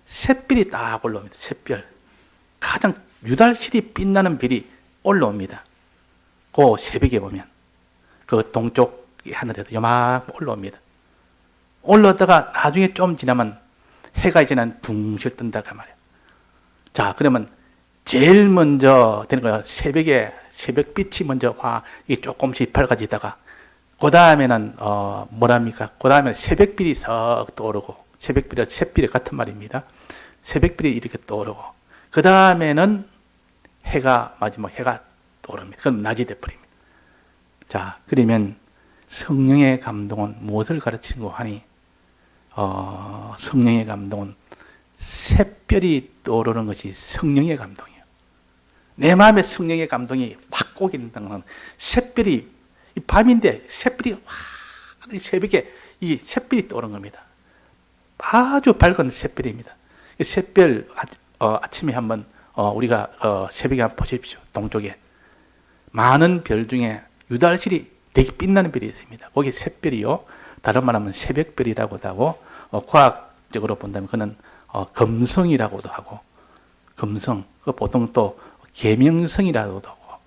샛별이 딱 올라옵니다. 샛별. 가장 유달실이 빛나는 별이 올라옵니다. 그 새벽에 보면. 그 동쪽 하늘에도 요만큼 올라옵니다. 올라오다가 나중에 좀 지나면 해가 이제는 둥실 뜬다 그 말이에요. 자, 그러면 제일 먼저 되는 거야. 새벽빛이 먼저 이게 조금씩 밝아지다가, 그 다음에는, 뭐랍니까? 그 다음에 새벽빛이 썩 떠오르고, 새별이 같은 말입니다. 새벽빛이 이렇게 떠오르고, 그 다음에는 마지막 해가 떠오릅니다. 그럼 낮이 돼버립니다. 자, 그러면 성령의 감동은 무엇을 가르치는 거 하니, 성령의 감동은 샛별이 떠오르는 것이 성령의 감동이에요. 내 마음에 성령의 감동이 확 오게 된다는 건, 샛별이, 밤인데 샛별이 확, 새벽에 이 샛별이 떠오르는 겁니다. 아주 밝은 샛별입니다. 샛별, 아침에 한번, 우리가, 새벽에 한번 보십시오. 동쪽에. 많은 별 중에 유달실이 되게 빛나는 별이 있습니다. 거기 샛별이요. 다른 말하면 새벽별이라고도 하고, 과학적으로 본다면 그는 금성이라고도 하고, 금성, 보통 또 계명성이라고도 하고,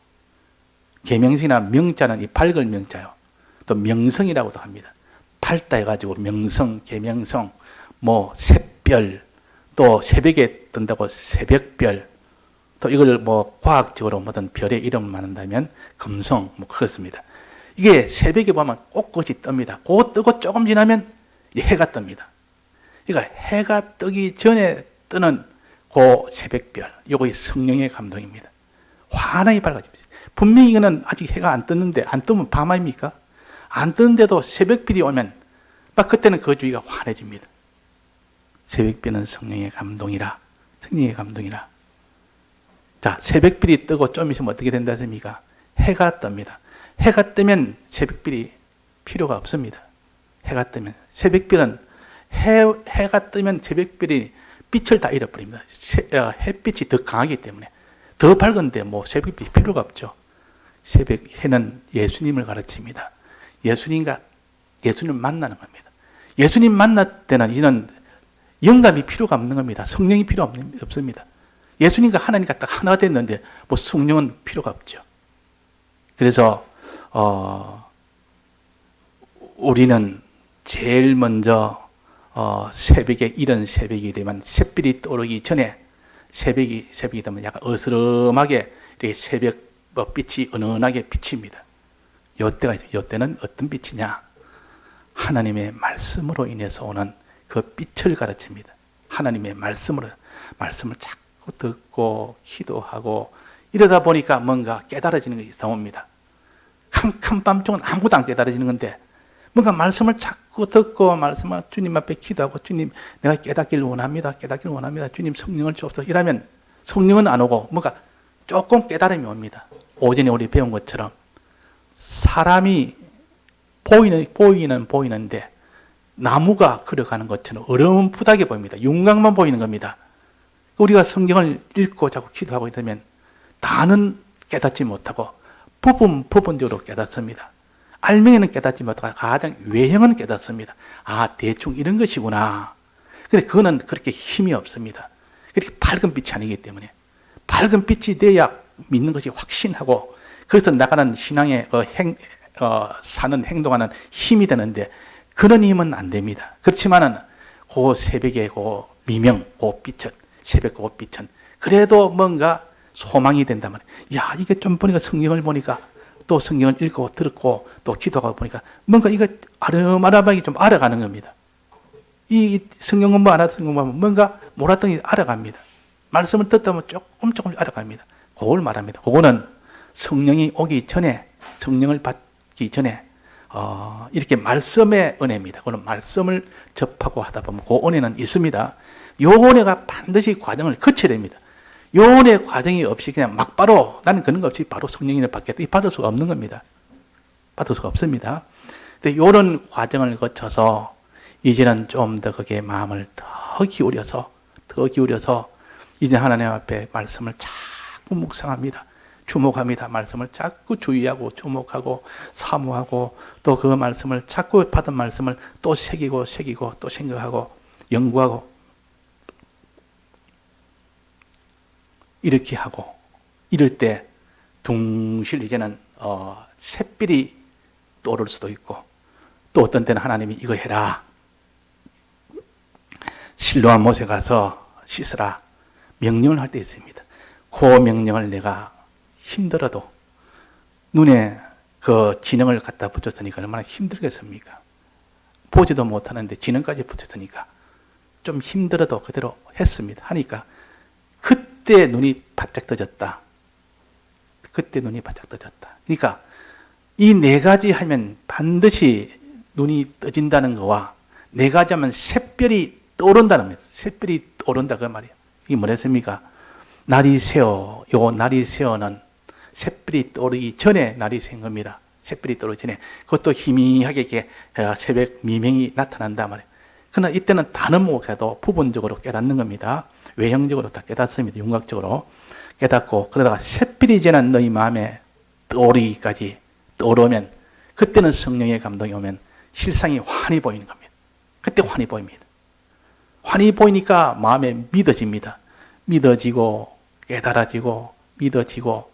계명성이나 명자는 이 밝을 명자요. 또 명성이라고도 합니다. 밝다 해가지고 명성, 계명성, 뭐 샛별, 또 새벽에 뜬다고 새벽별, 또 이걸 뭐 과학적으로 뭐든 별의 이름을 말한다면 금성, 뭐 그렇습니다. 이게 새벽에 보면 꽃꽃이 뜹니다. 곧 뜨고 조금 지나면 해가 뜹니다. 그러니까 해가 뜨기 전에 뜨는 그 새벽별, 이거 성령의 감동입니다. 환하게 밝아집니다. 분명히 이거는 아직 해가 안 떴는데, 안 뜨면 밤 아닙니까? 안 뜨는데도 새벽별이 오면 막 그때는 그 주위가 환해집니다. 새벽별은 성령의 감동이라, 성령의 감동이라. 자, 새벽별이 뜨고 좀 있으면 어떻게 된다 했습니까? 해가 뜹니다. 해가 뜨면 새벽별이 필요가 없습니다. 해가 뜨면. 새벽별은 해가 뜨면 새벽별이 빛을 다 잃어버립니다. 햇빛이 더 강하기 때문에. 더 밝은데 뭐 새벽별이 필요가 없죠. 해는 예수님을 가르칩니다. 예수님을 만나는 겁니다. 예수님 만날 때는 이는 영감이 필요가 없는 겁니다. 성령이 필요 없습니다. 예수님과 하나님과 딱 하나가 됐는데 뭐 성령은 필요가 없죠. 그래서 우리는 제일 먼저 새벽에 이른 새벽이 되면 샛별이 떠오르기 전에 새벽이 되면 약간 어스름하게 이렇게 새벽 빛이 은은하게 비칩니다. 요때는 어떤 빛이냐? 하나님의 말씀으로 인해서 오는 그 빛을 가르칩니다. 하나님의 말씀을 자꾸 듣고 기도하고 이러다 보니까 뭔가 깨달아지는 것이 나옵니다. 캄캄 밤중은 아무것도 안 깨달아지는 건데 뭔가 말씀을 자꾸 듣고 말씀을 주님 앞에 기도하고 주님 내가 깨닫기를 원합니다. 주님 성령을 주옵소서. 이러면 성령은 안 오고 뭔가 조금 깨달음이 옵니다. 오전에 우리 배운 것처럼 사람이 보이는데 나무가 걸어가는 것처럼 어렴풋하게 보입니다. 윤곽만 보이는 겁니다. 우리가 성경을 읽고 자꾸 기도하고 있다면 다는 깨닫지 못하고 부분적으로 깨닫습니다. 알맹이는 깨닫지 못하고 가장 외형은 깨닫습니다. 아, 대충 이런 것이구나. 근데 그거는 그렇게 힘이 없습니다. 그렇게 밝은 빛이 아니기 때문에 밝은 빛이 돼야 믿는 것이 확신하고 그래서 나가는 신앙의 사는 행동하는 힘이 되는데 그런 힘은 안 됩니다. 그렇지만은 그 새벽의 그 미명, 그 빛은 새벽 그 빛은 그래도 뭔가 소망이 된단 말이에요. 야, 이게 좀 보니까 성경을 보니까 또 성경을 읽고 들었고 또 기도하고 보니까 뭔가 이거 아름아름하게 좀 알아가는 겁니다. 이 성경 공부 안 하던 공부하면 뭔가 몰랐던 게 알아갑니다. 말씀을 듣다 보면 조금 알아갑니다. 그걸 말합니다. 그거는 성령이 오기 전에 성령을 받기 전에 이렇게 말씀의 은혜입니다. 그거는 말씀을 접하고 하다 보면 그 은혜는 있습니다. 요 은혜가 반드시 과정을 거쳐야 됩니다. 요 은혜 과정이 없이 그냥 막바로 나는 그런 거 없이 바로 성령을 받겠다. 받을 수가 없는 겁니다. 받을 수가 없습니다. 근데 요런 과정을 거쳐서 이제는 좀 더 거기에 마음을 더 기울여서 이제 하나님 앞에 말씀을 자꾸 묵상합니다. 주목합니다. 말씀을 자꾸 주의하고 주목하고 사모하고 또 그 말씀을 자꾸 받은 말씀을 또 새기고 또 생각하고 연구하고 이렇게 하고 이럴 때 둥실 이제는 샛별이 떠오를 수도 있고 또 어떤 때는 하나님이 이거 해라. 실로암 못에 가서 씻으라. 명령을 할 때 있습니다. 그 명령을 내가 힘들어도 눈에 그 지능을 갖다 붙였으니까 얼마나 힘들겠습니까? 보지도 못하는데 지능까지 붙였으니까 좀 힘들어도 그대로 했습니다. 하니까 그때 눈이 바짝 떠졌다. 그러니까 이 네 가지 하면 반드시 눈이 떠진다는 거와 네 가지 하면 샛별이 떠오른다는 겁니다. 샛별이 떠오른다 그 말이에요. 이게 뭐랬습니까? 날이 새어. 요 날이 새어는 샛별이 떠오르기 전에 날이 새는 겁니다. 샛별이 떠오르기 전에 그것도 희미하게 이렇게 새벽 미명이 나타난다 말이에요. 그러나 이때는 단은 못해도 부분적으로 깨닫는 겁니다. 외형적으로 다 깨닫습니다. 윤곽적으로 깨닫고 그러다가 샛별이 이제는 너희 마음에 떠오르면 그때는 성령의 감동이 오면 실상이 환히 보이는 겁니다. 그때 환히 보입니다. 환히 보이니까 마음에 믿어집니다. 믿어지고 깨달아지고 믿어지고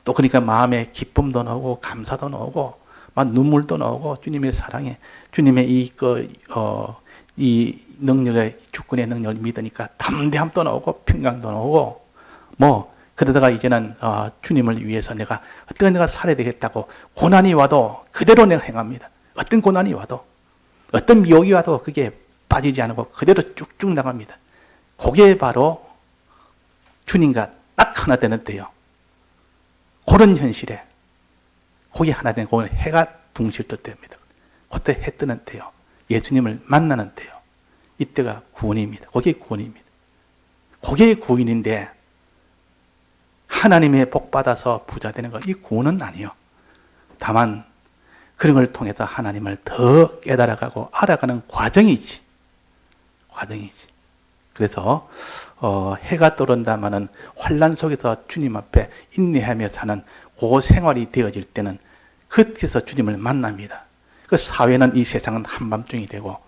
또 그러니까 마음에 기쁨도 나오고 감사도 나오고 막 눈물도 나오고 주님의 사랑에 주님의 이 능력의 주권의 능력을 믿으니까 담대함도 나오고 평강도 나오고 그러다가 이제는 주님을 위해서 내가 살아야 되겠다고 고난이 와도 그대로 내가 행합니다. 어떤 고난이 와도 어떤 미혹이 와도 그게 빠지지 않고 그대로 쭉쭉 나갑니다. 그게 바로 주님과 딱 하나 되는 때요. 그런 현실에 그게 하나 되는 그건 해가 둥실 뜰 때입니다. 그때 해 뜨는 때요. 예수님을 만나는 때요. 이때가 구원입니다. 그게 구원입니다. 그게 구원인데 하나님의 복 받아서 부자 되는 거 이 구원은 아니요. 다만 그런 걸 통해서 하나님을 더 깨달아가고 알아가는 과정이지. 그래서 해가 떠오른다마는 환난 속에서 주님 앞에 인내하며 사는 그 생활이 되어질 때는 그때서 주님을 만납니다. 그 사회는 이 세상은 한밤중이 되고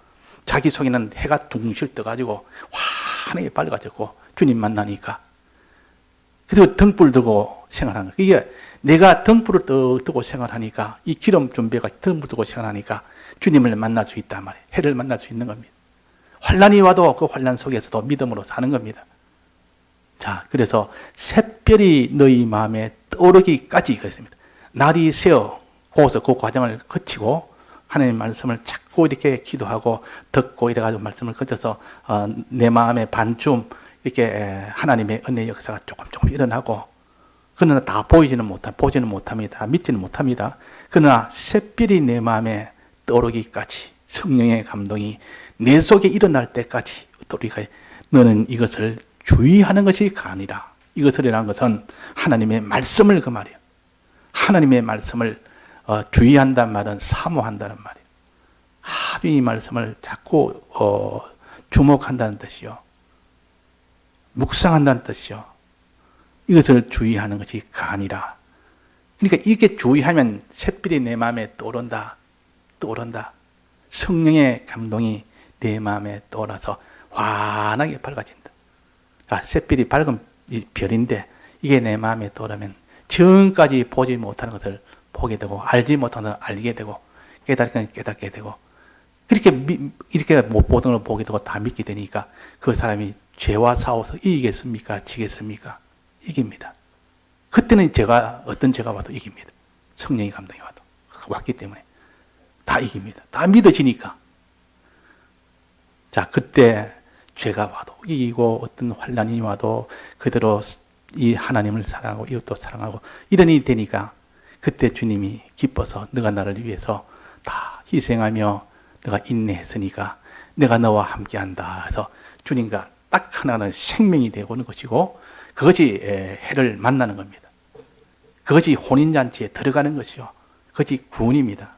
자기 속에는 해가 둥실 떠가지고 환하게 밝아졌고 주님 만나니까 그래서 등불 들고 생활하는 거예요. 이게 내가 등불을 뜨고 생활하니까 이 기름 준비가 등불 뜨고 생활하니까 주님을 만날 수 있단 말이에요. 해를 만날 수 있는 겁니다. 환난이 와도 그 환난 속에서도 믿음으로 사는 겁니다. 자, 그래서 샛별이 너희 마음에 떠오르기까지 그랬습니다. 날이 새어 고서 그 과정을 거치고 하나님의 말씀을 자꾸 이렇게 기도하고 듣고 이래가지고 말씀을 거쳐서 내 마음의 반쯤 이렇게 하나님의 은혜 역사가 조금 일어나고, 그러나 다 보지는 못합니다. 믿지는 못합니다. 그러나 샛별이 내 마음에 떠오르기까지 성령의 감동이 내 속에 일어날 때까지 우리가 너는 이것을 주의하는 것이 가니라. 이것을이라는 것은 하나님의 말씀을 그 말이에요. 하나님의 말씀을 주의한다는 말은 사모한다는 말이에요. 아주 이 말씀을 자꾸 주목한다는 뜻이요. 묵상한다는 뜻이요. 이것을 주의하는 것이 가니라. 그러니까 이렇게 주의하면 샛별이 내 마음에 떠오른다. 성령의 감동이 내 마음에 떠올라서 환하게 밝아진다. 자, 샛별이 밝은 이 별인데 이게 내 마음에 떠오르면 지금까지 보지 못하는 것을 보게 되고, 알지 못하는 것을 알게 되고, 깨닫게 되고, 이렇게 못 보던 걸 보게 되고 다 믿게 되니까 그 사람이 죄와 싸워서 이기겠습니까? 지겠습니까? 이깁니다. 그때는 어떤 죄가 와도 이깁니다. 성령의 감동이 와도 왔기 때문에 다 이깁니다. 다 믿어지니까. 자, 그때 죄가 와도 이기고 어떤 환난이 와도 그대로 이 하나님을 사랑하고 이웃도 사랑하고 이러니 되니까 그때 주님이 기뻐서 너가 나를 위해서 다 희생하며 너가 인내했으니까 내가 너와 함께한다 해서 주님과 딱 하나는 생명이 되고 오는 것이고, 그것이 해를 만나는 겁니다. 그것이 혼인잔치에 들어가는 것이요. 그것이 구원입니다.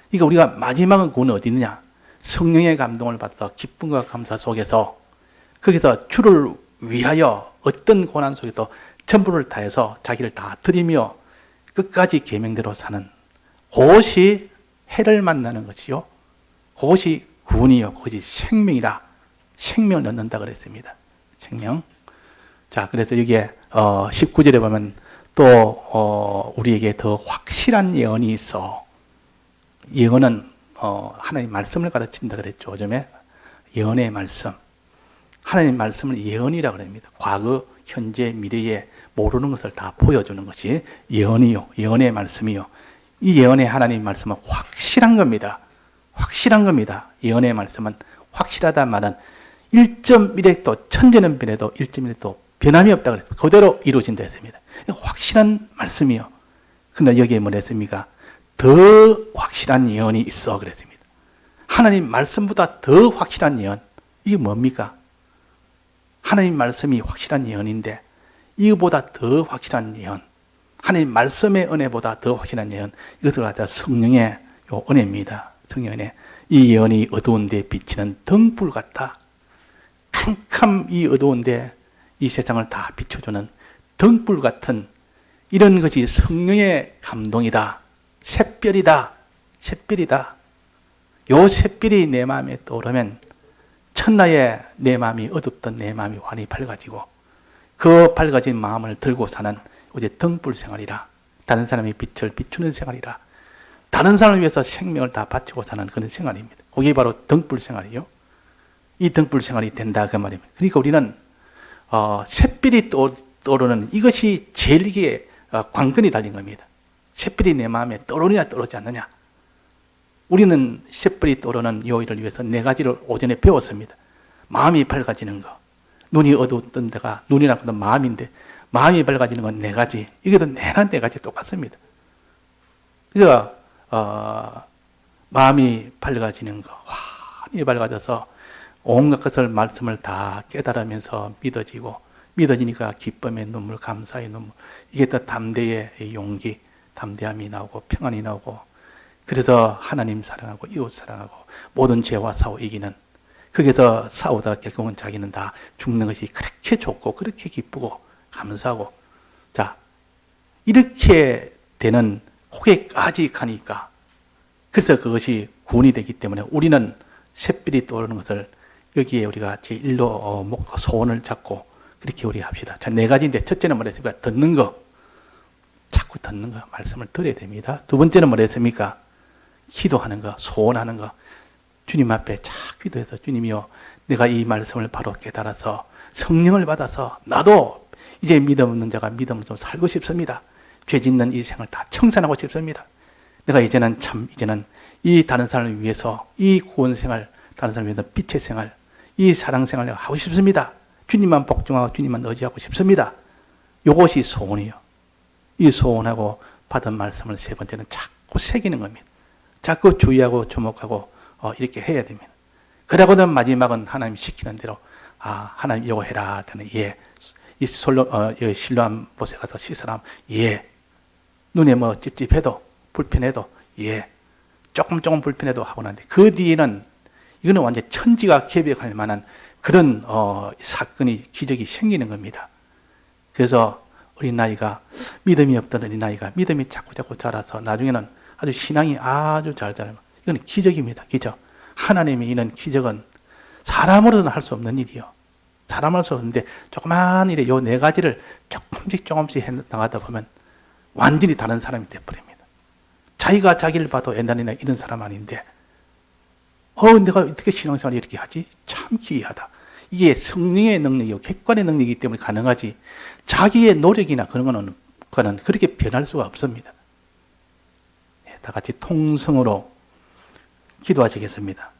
그러니까 우리가 마지막은 구원은 어디 있느냐? 성령의 감동을 받아서 기쁨과 감사 속에서 거기서 주를 위하여 어떤 고난 속에도 전부를 다해서 자기를 다 드리며 끝까지 계명대로 사는, 그것이 해를 만나는 것이요. 그것이 구원이요. 그것이 생명이라. 생명을 얻는다 그랬습니다. 생명. 자, 그래서 여기에 19절에 보면 또 우리에게 더 확실한 예언이 있어. 예언은 하나님 말씀을 가르친다 그랬죠. 요즘에 예언의 말씀. 하나님 말씀을 예언이라고 합니다. 과거, 현재, 미래에 모르는 것을 다 보여주는 것이 예언이요. 예언의 말씀이요. 이 예언의 하나님 말씀은 확실한 겁니다. 확실한 겁니다. 예언의 말씀은 확실하다는 말은 1.1획도 천재는 변해도 1.1획도 변함이 없다고 그랬습니다. 그대로 이루어진다 했습니다. 확실한 말씀이요. 그런데 여기에 뭐라 했습니까? 더 확실한 예언이 있어 그랬습니다. 하나님 말씀보다 더 확실한 예언. 이게 뭡니까? 하나님 말씀이 확실한 예언인데 이거보다 더 확실한 예언, 하나님 말씀의 은혜보다 더 확실한 예언, 이것을 갖다 성령의 은혜입니다. 성령의 은혜. 이 예언이 어두운데 비치는 등불 같다. 캄캄 이 어두운데 이 세상을 다 비춰주는 등불 같은 이런 것이 성령의 감동이다. 샛별이다. 샛별이다. 요 샛별이 내 마음에 떠오르면 첫날에 내 마음이 어둡던 내 마음이 환히 밝아지고, 그 밝아진 마음을 들고 사는 이제 등불 생활이라. 다른 사람의 빛을 비추는 생활이라. 다른 사람을 위해서 생명을 다 바치고 사는 그런 생활입니다. 그게 바로 등불 생활이요. 이 등불 생활이 된다 그 말입니다. 그러니까 우리는 샛별이 떠오르는 이것이 제일 이게 관건이 달린 겁니다. 샛별이 내 마음에 떠오르냐 떠오르지 않느냐. 우리는 샛별이 떠오르는 요일을 위해서 4가지를 오전에 배웠습니다. 마음이 밝아지는 거. 눈이 어두웠던 데가 눈이라는 건 마음인데 마음이 밝아지는 건 4가지. 이게도 내나 4가지 똑같습니다. 그래서 마음이 밝아지는 거. 환히 밝아져서 온갖 것을 말씀을 다 깨달으면서 믿어지니까 기쁨의 눈물, 감사의 눈물. 이게 또 담대의 용기, 담대함이 나오고 평안이 나오고, 그래서 하나님 사랑하고 이웃 사랑하고 모든 죄와 싸워 이기는, 거기서 싸우다가 결국은 자기는 다 죽는 것이 그렇게 좋고 그렇게 기쁘고 감사하고, 자 이렇게 되는 거기까지 가니까, 그래서 그것이 구원이 되기 때문에 우리는 샛별이 떠오르는 것을 여기에 우리가 제1로 소원을 잡고 그렇게 우리 합시다. 자, 4가지인데 첫째는 뭐랬습니까? 듣는 거. 자꾸 듣는 거. 말씀을 들어야 됩니다. 두 번째는 뭐랬습니까? 기도하는 거, 소원하는 거, 주님 앞에 착 기도해서 주님이요, 내가 이 말씀을 바로 깨달아서 성령을 받아서 나도 이제 믿음 없는 자가 믿음을 좀 살고 싶습니다. 죄 짓는 이 생을 다 청산하고 싶습니다. 내가 이제는 이 다른 사람을 위해서 이 구원 생활, 다른 사람을 위해서 빛의 생활, 이 사랑 생활을 내가 하고 싶습니다. 주님만 복종하고 주님만 의지하고 싶습니다. 이것이 소원이요. 이 소원하고 받은 말씀을 세 번째는 자꾸 새기는 겁니다. 자꾸 주의하고 주목하고 이렇게 해야 됩니다. 그러고는 마지막은 하나님 시키는 대로 하나님 이거 해라 할 때는 예. 이 실로암 못에 가서 씻으라 예. 눈에 뭐 찝찝해도 불편해도 예. 조금 불편해도 하고 나는데 그 뒤에는 이거는 완전 천지가 개벽할 만한 그런 사건이 기적이 생기는 겁니다. 그래서 어린아이가 믿음이 없던 어린아이가 믿음이 자꾸 자라서 나중에는 아주 신앙이 아주 잘 자라요. 이건 기적입니다. 기적. 하나님이 이런 기적은 사람으로는 할 수 없는 일이요. 사람 할 수 없는데 조그만 일에 요 네 가지를 조금씩 해 나가다 보면 완전히 다른 사람이 되어버립니다. 자기가 자기를 봐도 옛날에는 이런 사람 아닌데 내가 어떻게 신앙생활을 이렇게 하지? 참 기이하다. 이게 성령의 능력이고 객관의 능력이기 때문에 가능하지 자기의 노력이나 그런 거는 그렇게 변할 수가 없습니다. 다 같이 통성으로 기도하시겠습니다.